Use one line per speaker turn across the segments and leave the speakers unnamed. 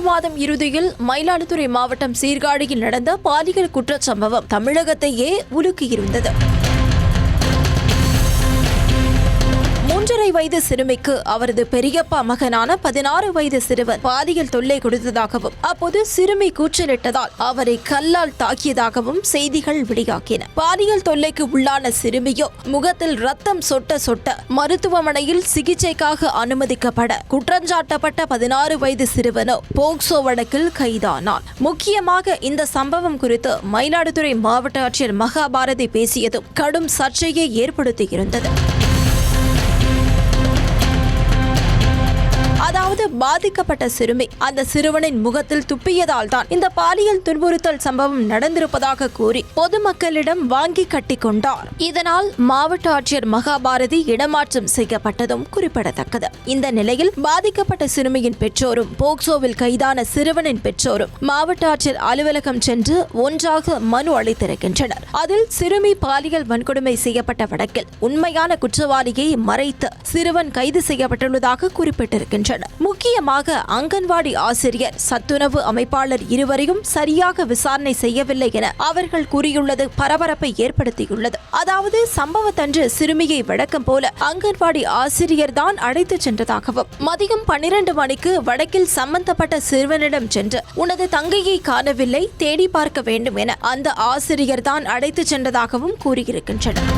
மாதம் இறுதியில் மயிலாடுதுறை மாவட்டம் சீர்காழியில் நடந்த பாலியல் குற்றச் சம்பவம் தமிழகத்தையே உலுக்கியிருந்தது. 3.5 வயது சிறுமிக்கு அவரது பெரியப்பா மகனான 16 வயது சிறுவன் பாலியல் தொல்லை கொடுத்ததாகவும் அப்போது சிறுமி கூச்சலிட்டதால் அவரை கல்லால் தாக்கியதாகவும் செய்திகள் வெளியாகின. பாலியல் தொல்லைக்கு உள்ளான சிறுமியோ முகத்தில் ரத்தம் சொட்ட சொட்ட மருத்துவமனையில் சிகிச்சைக்காக அனுமதிக்கப்பட குற்றஞ்சாட்டப்பட்ட 16 வயது சிறுவனோ போக்சோ வழக்கில் கைதானான். முக்கியமாக இந்த சம்பவம் குறித்து மயிலாடுதுறை மாவட்ட ஆட்சியர் மகாபாரதி பேசியதும் கடும் சர்ச்சையை ஏற்படுத்தியிருந்தது. அதாவது பாதிக்கப்பட்ட சிறுமி அந்த சிறுவனின் முகத்தில் துப்பியதால் தான் இந்த பாலியல் துன்புறுத்தல் சம்பவம் நடந்திருப்பதாக கூறி பொதுமக்களிடம் வாங்கி கட்டி கொண்டார். இதனால் மாவட்ட ஆட்சியர் மகாபாரதி இடமாற்றம் செய்யப்பட்டதும் குறிப்பிடத்தக்கது. இந்த நிலையில் பாதிக்கப்பட்ட சிறுமியின் பெற்றோரும் போக்சோவில் கைதான சிறுவனின் பெற்றோரும் மாவட்ட ஆட்சியர் அலுவலகம் சென்று ஒன்றாக மனு அளித்திருக்கின்றனர். அதில் சிறுமி பாலியல் வன்கொடுமை செய்யப்பட்ட வழக்கில் உண்மையான குற்றவாளியை மறைத்து சிறுவன் கைது செய்யப்பட்டுள்ளதாக குறிப்பிட்டிருக்கின்றனர். முக்கியமாக அங்கன்வாடி ஆசிரியர், சத்துணவு அமைப்பாளர் இருவரையும் சரியாக விசாரணை செய்யவில்லை என அவர்கள் கூறியுள்ளது பரபரப்பை ஏற்படுத்தியுள்ளது. அதாவது சம்பவத்தன்று சிறுமியை வழக்கம் போல அங்கன்வாடி ஆசிரியர் தான் அழைத்துச் சென்றதாகவும் மதியம் 12 மணிக்கு வழக்கில் சம்பந்தப்பட்ட சிறுவனிடம் சென்று உனது தங்கையை காணவில்லை, தேடி பார்க்க வேண்டும் என அந்த ஆசிரியர் தான் அழைத்துச் சென்றதாகவும் கூறியிருக்கின்றனர்.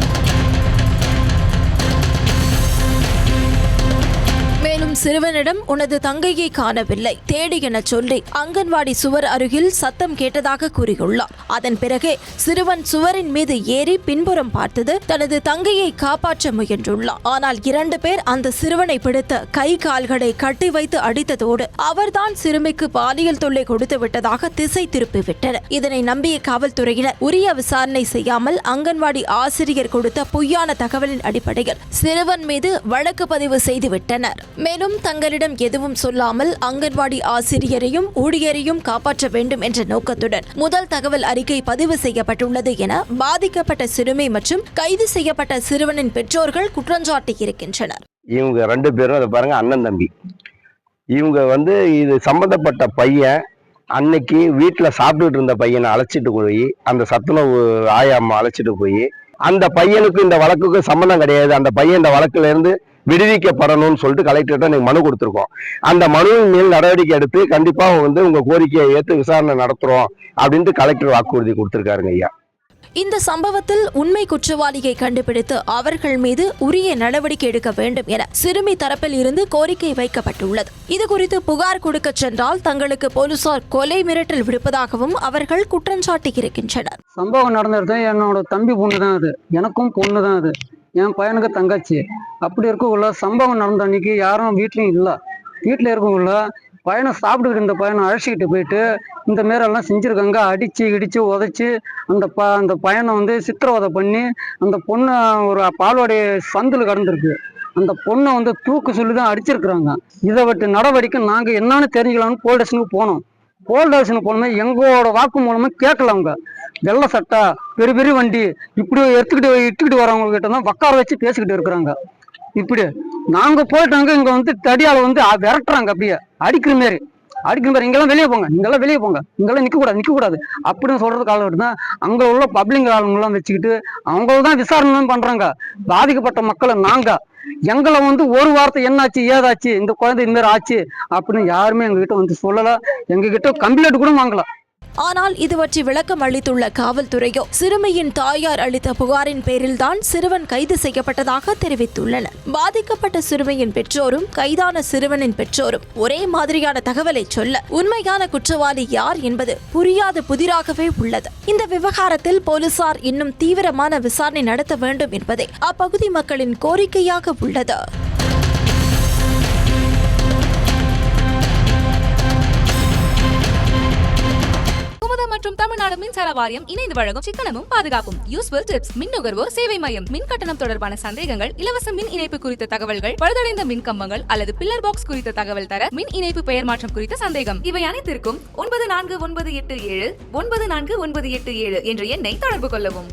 மேலும் சிறுவனிடம் உனது தங்கையை காணவில்லை, தேடு என சொல்லி அங்கன்வாடி சுவர் அருகில் சத்தம் கேட்டதாக கூறியுள்ளார். அதன் பிறகே சிறுவன் சுவரின் மீது ஏறி பின்புறம் பார்த்தது தனது தங்கையை காப்பாற்ற முயன்றுள்ளார். ஆனால் 2 பேர் அந்த சிறுவனை பிடித்து கை கால்களை கட்டி வைத்து அடித்ததோடு அவர்தான் சிறுமிக்கு பாலியல் தொல்லை கொடுத்து விட்டதாக திசை திருப்பிவிட்டனர். இதனை நம்பிய காவல்துறையினர் உரிய விசாரணை செய்யாமல் அங்கன்வாடி ஆசிரியர் கொடுத்த பொய்யான தகவலின் அடிப்படையில் சிறுவன் மீது வழக்கு பதிவு செய்துவிட்டனர். மேலும் தங்களிடம் எதுவும் சொல்லாமல் அங்கன்வாடி ஆசிரியரையும் ஊழியரையும் காப்பாற்ற வேண்டும் என்ற நோக்கத்துடன் முதல் தகவல் அறிக்கை பதிவு செய்யப்பட்டுள்ளது என பாதிக்கப்பட்ட சிறுமி மற்றும் கைது செய்யப்பட்ட சிறுவனின் பெற்றோர்கள் குற்றஞ்சாட்டியிருக்கின்றனர்.
இவங்க 2 பேரும் அதை பாருங்க, அண்ணன் தம்பி. இவங்க இது சம்பந்தப்பட்ட பையன் அன்னைக்கு வீட்டில் சாப்பிட்டுட்டு இருந்த பையனை அழைச்சிட்டு போய் அந்த சத்துணவு ஆயாம்மா அழைச்சிட்டு போய் அந்த பையனுக்கு இந்த வழக்குக்கு சம்பந்தம் கிடையாது, அந்த பையன் இந்த வழக்குல இருந்து விடுவிக்கப்படணும்னு சொல்லிட்டு கலெக்டர்கிட்ட நீங்க மனு கொடுத்துருக்கோம். அந்த மனுவின் மேல் நடவடிக்கை எடுத்து கண்டிப்பா உங்க கோரிக்கையை ஏற்று விசாரணை நடத்துறோம் அப்படின்ட்டு கலெக்டர் வாக்குறுதி கொடுத்திருக்காருங்க ஐயா.
இந்த சம்பவத்தில் உண்மை குற்றவாளியை கண்டுபிடித்து அவர்கள் மீது உரிய நடவடிக்கை எடுக்க வேண்டும் என சிறுமி தரப்பில் இருந்து கோரிக்கை வைக்கப்பட்டுள்ளது. இதுகுறித்து புகார் கொடுக்க சென்றால் தங்களுக்கு போலீசார் கொலை மிரட்டல் விடுப்பதாகவும் அவர்கள் குற்றஞ்சாட்டியிருக்கின்றனர்.
சம்பவம் நடந்தது என்னோட தம்பி பொண்ணு தான், அது எனக்கும் பொண்ணு தான், அது என் பையனுக்கு தங்கச்சி. அப்படி இருக்கக்குள்ள சம்பவம் நடந்த அன்னைக்கு யாரும் வீட்லயும் இல்லை. வீட்டில் இருக்கக்குள்ள பையனை சாப்பிட்டுக்கிட்டு இந்த பையனை அழைச்சிக்கிட்டு போயிட்டு இந்த மாரெல்லாம் செஞ்சுருக்காங்க. அடித்து இடித்து உதைச்சி அந்த பையனை சித்திரவதை பண்ணி அந்த பொண்ணை ஒரு பால்வாடி சந்தில் கடந்திருக்கு. அந்த பொண்ணை தூக்கு சொல்லி தான் அடிச்சிருக்கிறாங்க. இதை விட்டு நடவடிக்கை நாங்கள் என்னன்னு தெரிஞ்சுக்கலாம்னு போலீஸ் ஸ்டேஷனுக்கு போனோம். போலீஸ் ஸ்டேஷனுக்கு போனோமே எங்களோட வாக்கு மூலமாக கேட்கல. அவங்க வெள்ளை சட்டை பெரிய பெரிய வண்டி இப்படி இட்டுக்கிட்டு வரவங்க கிட்ட தான் உட்கார வச்சு பேசிக்கிட்டு இருக்கிறாங்க. இப்படி நாங்க போயிட்டாங்க, இங்க தடியால விரட்டுறாங்க, அப்படியே அடிக்கிற மாதிரி இங்கெல்லாம் வெளியே போங்க, இங்கெல்லாம் நிக்க கூடாது அப்படின்னு சொல்றது காலகட்டம் தான். அங்க உள்ள பப்ளிக் ஆளுங்கெல்லாம் வச்சுக்கிட்டு அவங்கதான் விசாரணை பண்றாங்க. பாதிக்கப்பட்ட மக்களை நாங்க எங்களை ஒரு வார்த்தை என்னாச்சு ஏதாச்சு இந்த குழந்தை இந்த மாதிரி ஆச்சு அப்படின்னு யாருமே எங்ககிட்ட சொல்லல. எங்ககிட்ட கம்ப்ளைண்ட் கூட வாங்கல.
ஆனால் இது பற்றி விளக்கம் அளித்துள்ள காவல்துறையோ சிறுமியின் தாயார் அளித்த புகாரின் பேரில்தான் சிறுவன் கைது செய்யப்பட்டதாக தெரிவித்துள்ளனர். பாதிக்கப்பட்ட சிறுமியின் பெற்றோரும் கைதான சிறுவனின் பெற்றோரும் ஒரே மாதிரியான தகவலை சொல்ல உண்மையான குற்றவாளி யார் என்பது புரியாத புதிராகவே உள்ளது. இந்த விவகாரத்தில் போலீசார் இன்னும் தீவிரமான விசாரணை நடத்த வேண்டும் என்பதே அப்பகுதி மக்களின் கோரிக்கையாக உள்ளது.
மற்றும் தமிழ்நாடு மின்சார வாரியம் இணைந்து வழங்கும் சிக்கனமும் பாதுகாப்பும் யூஸ்ஃபுல் டிப்ஸ். மின் நுகர்வோர் சேவை மையம். மின் கட்டணம் தொடர்பான சந்தேகங்கள், இலவச மின் இணைப்பு குறித்த தகவல்கள், பழுதடைந்த மின் கம்பங்கள் அல்லது பில்லர் பாக்ஸ் குறித்த தகவல் தர, மின் இணைப்பு பெயர் மாற்றம் குறித்த சந்தேகம், இவை அனைத்திற்கும் 9497 9497 என்ற எண்ணை தொடர்பு கொள்ளவும்.